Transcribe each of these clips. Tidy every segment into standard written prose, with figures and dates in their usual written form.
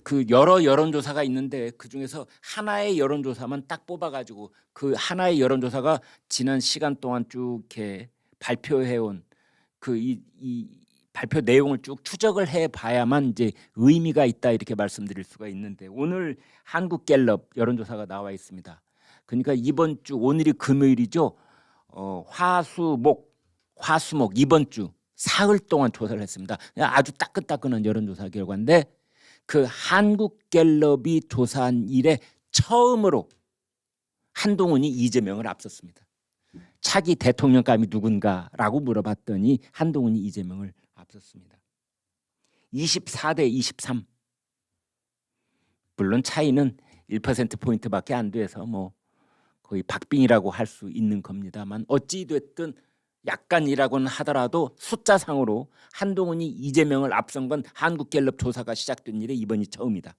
그 여러 여론조사가 있는데 그중에서 하나의 여론조사만 딱 뽑아가지고 그 하나의 여론조사가 지난 시간 동안 쭉 이렇게 발표해온 그 이 발표 내용을 쭉 추적을 해봐야만 이제 의미가 있다 이렇게 말씀드릴 수가 있는데, 오늘 한국갤럽 여론조사가 나와 있습니다. 그러니까 이번 주, 오늘이 금요일이죠. 화수목 이번 주 사흘 동안 조사를 했습니다. 아주 따끈따끈한 여론조사 결과인데, 그 한국갤럽이 조사한 이래 처음으로 한동훈이 이재명을 앞섰습니다. 차기 대통령감이 누군가라고 물어봤더니 한동훈이 이재명을 앞섰습니다. 24대 23. 물론 차이는 1%포인트밖에 안 돼서 뭐 거의 박빙이라고 할 수 있는 겁니다만, 어찌 됐든 약간이라고는 하더라도 숫자상으로 한동훈이 이재명을 앞선 건 한국갤럽 조사가 시작된 일에 이번이 처음이다.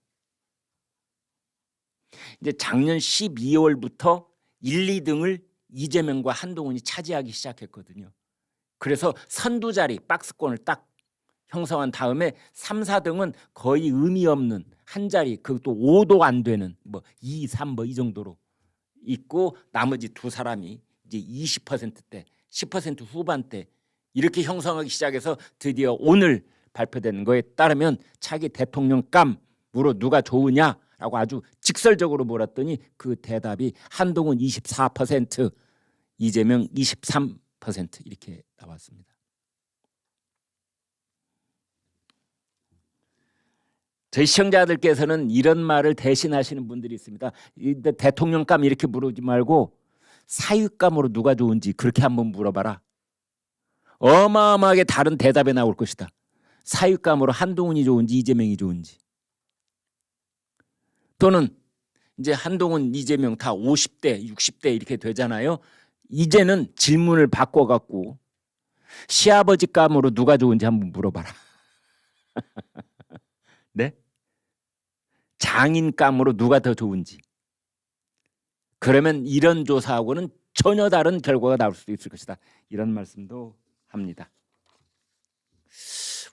이제 작년 12월부터 1, 2등을 이재명과 한동훈이 차지하기 시작했거든요. 그래서 선두 자리 박스권을 딱 형성한 다음에 3, 4등은 거의 의미 없는 한 자리, 그것도 5도 안 되는 뭐 2, 3 뭐 이 정도로 있고, 나머지 두 사람이 이제 20%대, 10% 후반대 이렇게 형성하기 시작해서 드디어 오늘 발표되는 거에 따르면 차기 대통령감으로 누가 좋으냐라고 아주 직설적으로 물었더니 그 대답이 한동훈 24%, 이재명 23% 이렇게 나왔습니다. 저희 시청자들께서는 이런 말을 대신하시는 분들이 있습니다. 대통령감 이렇게 물어보지 말고 사육감으로 누가 좋은지 그렇게 한번 물어봐라. 어마어마하게 다른 대답이 나올 것이다. 사육감으로 한동훈이 좋은지 이재명이 좋은지. 또는 이제 한동훈, 이재명 다 50대, 60대 이렇게 되잖아요. 이제는 질문을 바꿔갖고 시아버지감으로 누가 좋은지 한번 물어봐라. 네? 장인감으로 누가 더 좋은지. 그러면 이런 조사하고는 전혀 다른 결과가 나올 수도 있을 것이다. 이런 말씀도 합니다.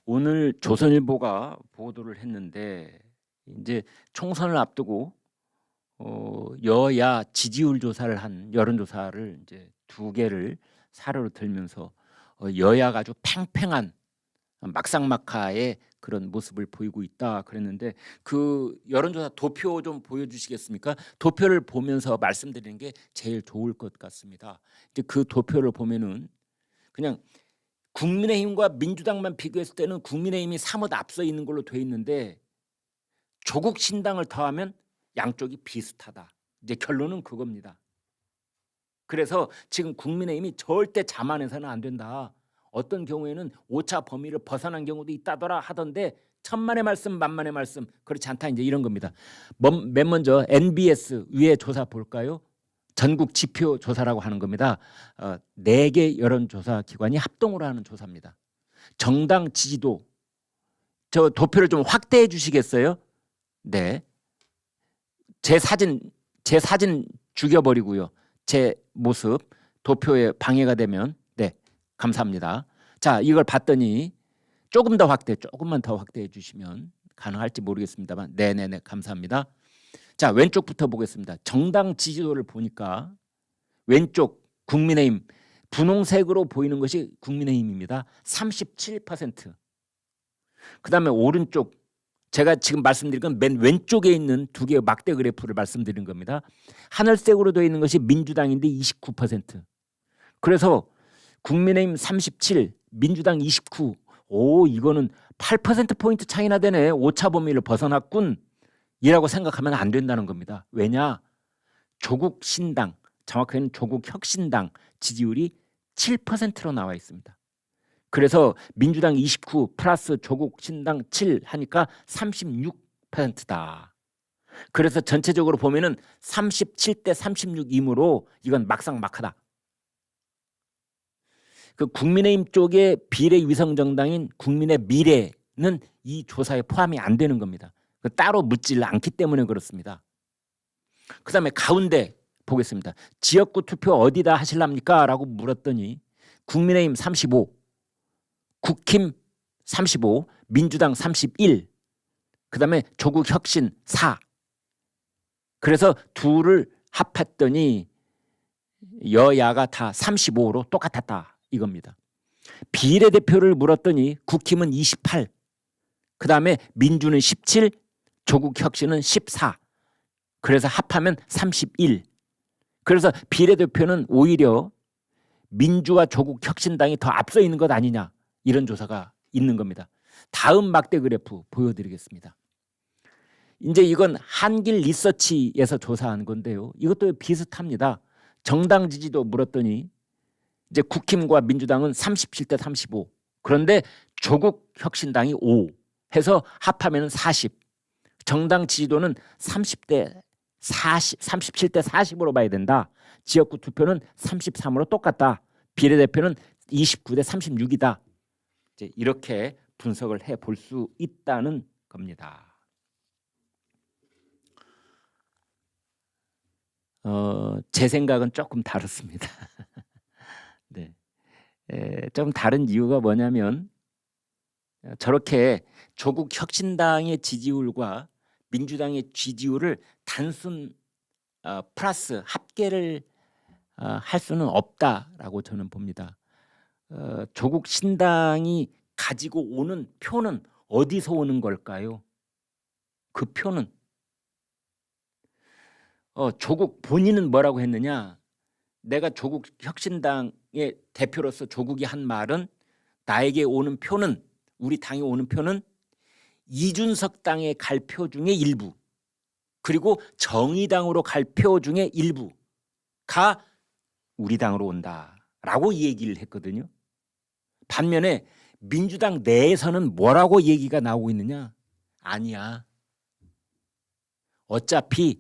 오늘 조선일보가 보도를 했는데, 이제 총선을 앞두고 여야 지지율 조사를 한 여론조사를 이제 2개를 사례로 들면서 여야가 아주 팽팽한 막상막하의 그런 모습을 보이고 있다 그랬는데, 그 여론조사 도표 좀 보여주시겠습니까? 도표를 보면서 말씀드리는 게 제일 좋을 것 같습니다. 이제 그 도표를 보면은 그냥 국민의힘과 민주당만 비교했을 때는 국민의힘이 사뭇 앞서 있는 걸로 돼 있는데, 조국 신당을 더하면 양쪽이 비슷하다. 이제 결론은 그겁니다. 그래서 지금 국민의힘이 절대 자만해서는 안 된다. 어떤 경우에는 오차 범위를 벗어난 경우도 있다더라 하던데, 천만의 말씀 만만의 말씀 그렇지 않다, 이제 이런 겁니다. 맨 먼저 NBS 위에 조사 볼까요? 전국 지표 조사라고 하는 겁니다. 4개 여론조사 기관이 합동으로 하는 조사입니다. 정당 지지도, 저 도표를 좀 확대해 주시겠어요? 네. 제 사진 죽여버리고요. 제 모습 도표에 방해가 되면, 네, 감사합니다. 자, 이걸 봤더니 조금만 더 확대해 주시면 가능할지 모르겠습니다만, 네네네, 감사합니다. 자, 왼쪽부터 보겠습니다. 정당 지지도를 보니까 왼쪽 국민의힘, 분홍색으로 보이는 것이 국민의힘입니다. 37%. 그다음에 오른쪽, 제가 지금 말씀드린 건 맨 왼쪽에 있는 2개의 막대 그래프를 말씀드린 겁니다. 하늘색으로 되어 있는 것이 민주당인데 29%. 그래서 국민의힘 37, 민주당 29. 오, 이거는 8%포인트 차이나 되네. 오차 범위를 벗어났군. 이라고 생각하면 안 된다는 겁니다. 왜냐? 조국 신당, 정확하게는 조국 혁신당 지지율이 7%로 나와 있습니다. 그래서 민주당 29 플러스 조국 신당 7 하니까 36%다. 그래서 전체적으로 보면은 37대 36이므로 이건 막상막하다. 그 국민의힘 쪽의 비례위성 정당인 국민의 미래는 이 조사에 포함이 안 되는 겁니다. 따로 묻질 않기 때문에 그렇습니다. 그다음에 가운데 보겠습니다. 지역구 투표 어디다 하실랍니까? 라고 물었더니 국민의힘 35, 국힘 35, 민주당 31, 그다음에 조국혁신 4. 그래서 둘을 합했더니 여야가 다 35로 똑같았다 이겁니다. 비례대표를 물었더니 국힘은 28, 그다음에 민주는 17, 조국혁신은 14. 그래서 합하면 31. 그래서 비례대표는 오히려 민주와 조국혁신당이 더 앞서 있는 것 아니냐, 이런 조사가 있는 겁니다. 다음 막대 그래프 보여드리겠습니다. 이제 이건 한길 리서치에서 조사한 건데요. 이것도 비슷합니다. 정당 지지도 물었더니 이제 국힘과 민주당은 37대 35. 그런데 조국혁신당이 5 해서 합하면 40. 정당 지지도는 30대 40, 37대 40으로 봐야 된다. 지역구 투표는 33으로 똑같다. 비례대표는 29대 36이다. 이제 이렇게 분석을 해볼 수 있다는 겁니다. 제 생각은 조금 다릅니다. 네. 좀 다른 이유가 뭐냐면 저렇게 조국혁신당의 지지율과 민주당의 지지율을 단순 플러스 합계를 할 수는 없다라고 저는 봅니다. 조국신당이 가지고 오는 표는 어디서 오는 걸까요? 그 표는 조국 본인은 뭐라고 했느냐? 내가 조국혁신당의 대표로서 조국이 한 말은 나에게 오는 표는, 우리 당에 오는 표는 이준석 당에 갈 표 중에 일부, 그리고 정의당으로 갈 표 중에 일부가 우리 당으로 온다라고 얘기를 했거든요. 반면에 민주당 내에서는 뭐라고 얘기가 나오고 있느냐? 아니야. 어차피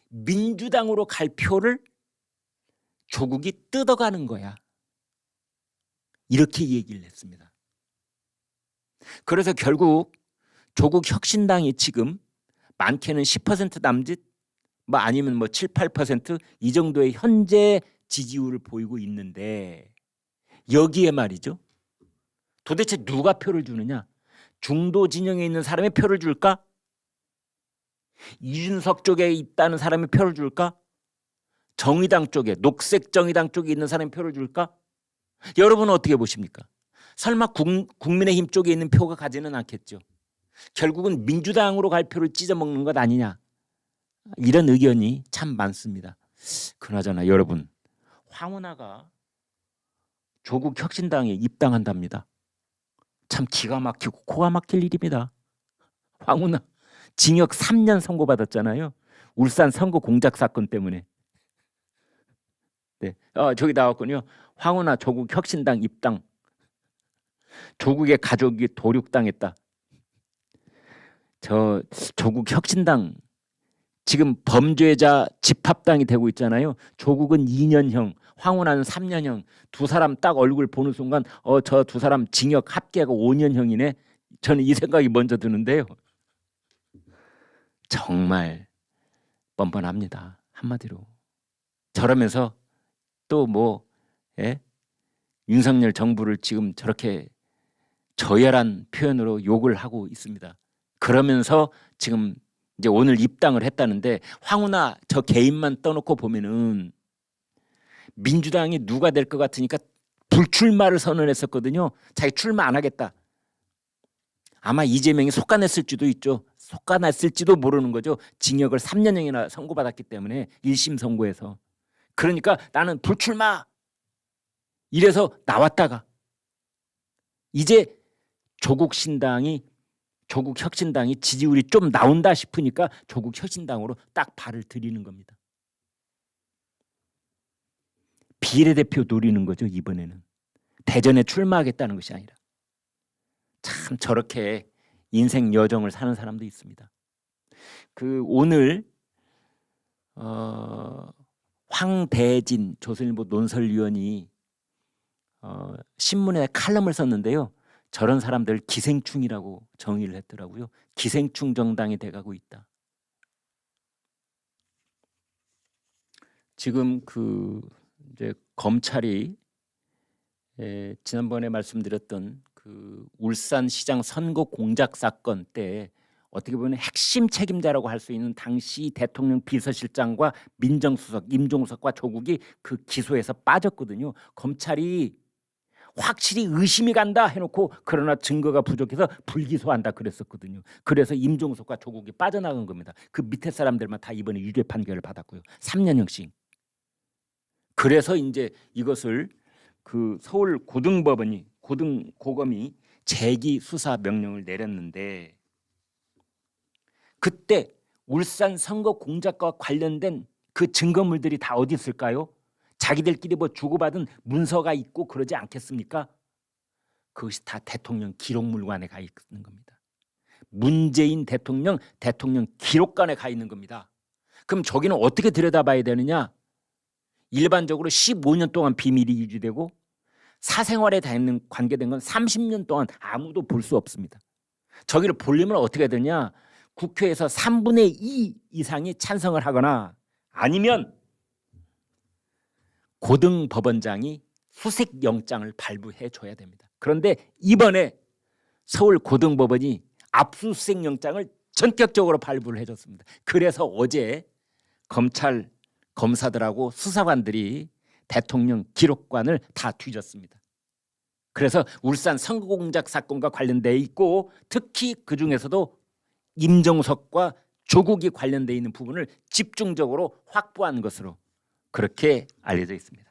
민주당으로 갈 표를 조국이 뜯어가는 거야. 이렇게 얘기를 했습니다. 그래서 결국 조국혁신당이 지금 많게는 10% 남짓, 뭐 아니면 뭐 7, 8% 정도의 현재 지지율을 보이고 있는데, 여기에 말이죠. 도대체 누가 표를 주느냐? 중도 진영에 있는 사람이 표를 줄까? 이준석 쪽에 있다는 사람이 표를 줄까? 정의당 쪽에, 녹색 정의당 쪽에 있는 사람이 표를 줄까? 여러분은 어떻게 보십니까? 설마 국민의힘 쪽에 있는 표가 가지는 않겠죠. 결국은 민주당으로 갈 표를 찢어먹는 것 아니냐, 이런 의견이 참 많습니다. 그나저나 여러분, 황운하가 조국혁신당에 입당한답니다. 참 기가 막히고 코가 막힐 일입니다. 황운하 징역 3년 선고받았잖아요. 울산 선거 공작 사건 때문에. 네, 저기 나왔군요. 황운하 조국혁신당 입당. 조국의 가족이 도륙당했다. 저 조국혁신당 지금 범죄자 집합당이 되고 있잖아요. 조국은 2년형, 황운하는 3년형. 두 사람 딱 얼굴 보는 순간 저 두 사람 징역 합계가 5년형이네. 저는 이 생각이 먼저 드는데요. 정말 뻔뻔합니다. 한마디로. 저러면서 또 뭐 윤석열 정부를 지금 저렇게 저열한 표현으로 욕을 하고 있습니다. 그러면서 지금 이제 오늘 입당을 했다는데, 황운하 저 개인만 떠놓고 보면은 민주당이 누가 될 것 같으니까 불출마를 선언했었거든요. 자기 출마 안 하겠다. 아마 이재명이 속아냈을지도 있죠. 속아냈을지도 모르는 거죠. 징역을 3년형이나 선고받았기 때문에 1심 선고에서. 그러니까 나는 불출마 이래서 나왔다가 이제 조국혁신당이 지지율이 좀 나온다 싶으니까 조국혁신당으로 딱 발을 들이는 겁니다. 비례대표 노리는 거죠. 이번에는 대전에 출마하겠다는 것이 아니라. 참 저렇게 인생 여정을 사는 사람도 있습니다. 그 오늘 황대진 조선일보 논설위원이 신문에 칼럼을 썼는데요. 저런 사람들 기생충이라고 정의를 했더라고요. 기생충 정당이 돼가고 있다. 지금 이제 검찰이 지난번에 말씀드렸던 그 울산시장 선거 공작 사건 때 어떻게 보면 핵심 책임자라고 할 수 있는 당시 대통령 비서실장과 민정수석 임종석과 조국이 그 기소에서 빠졌거든요. 검찰이 확실히 의심이 간다 해놓고 그러나 증거가 부족해서 불기소한다 그랬었거든요. 그래서 임종석과 조국이 빠져나간 겁니다. 그 밑에 사람들만 다 이번에 유죄 판결을 받았고요. 3년형씩. 그래서 이제 이것을 그 서울 고등고검이 재기 수사 명령을 내렸는데 그때 울산 선거 공작과 관련된 그 증거물들이 다 어디 있을까요? 자기들끼리 뭐 주고받은 문서가 있고 그러지 않겠습니까? 그것이 다 대통령 기록물관에 가 있는 겁니다. 문재인 대통령 기록관에 가 있는 겁니다. 그럼 저기는 어떻게 들여다봐야 되느냐? 일반적으로 15년 동안 비밀이 유지되고 사생활에 관계된 건 30년 동안 아무도 볼 수 없습니다. 저기를 보려면 어떻게 해야 되냐? 국회에서 3분의 2 이상이 찬성을 하거나 아니면 고등법원장이 수색영장을 발부해 줘야 됩니다. 그런데 이번에 서울 고등법원이 압수수색영장을 전격적으로 발부를 해줬습니다. 그래서 어제 검찰 검사들하고 수사관들이 대통령 기록관을 다 뒤졌습니다. 그래서 울산 선거공작 사건과 관련돼 있고 특히 그중에서도 임종석과 조국이 관련돼 있는 부분을 집중적으로 확보한 것으로 그렇게 알려져 있습니다.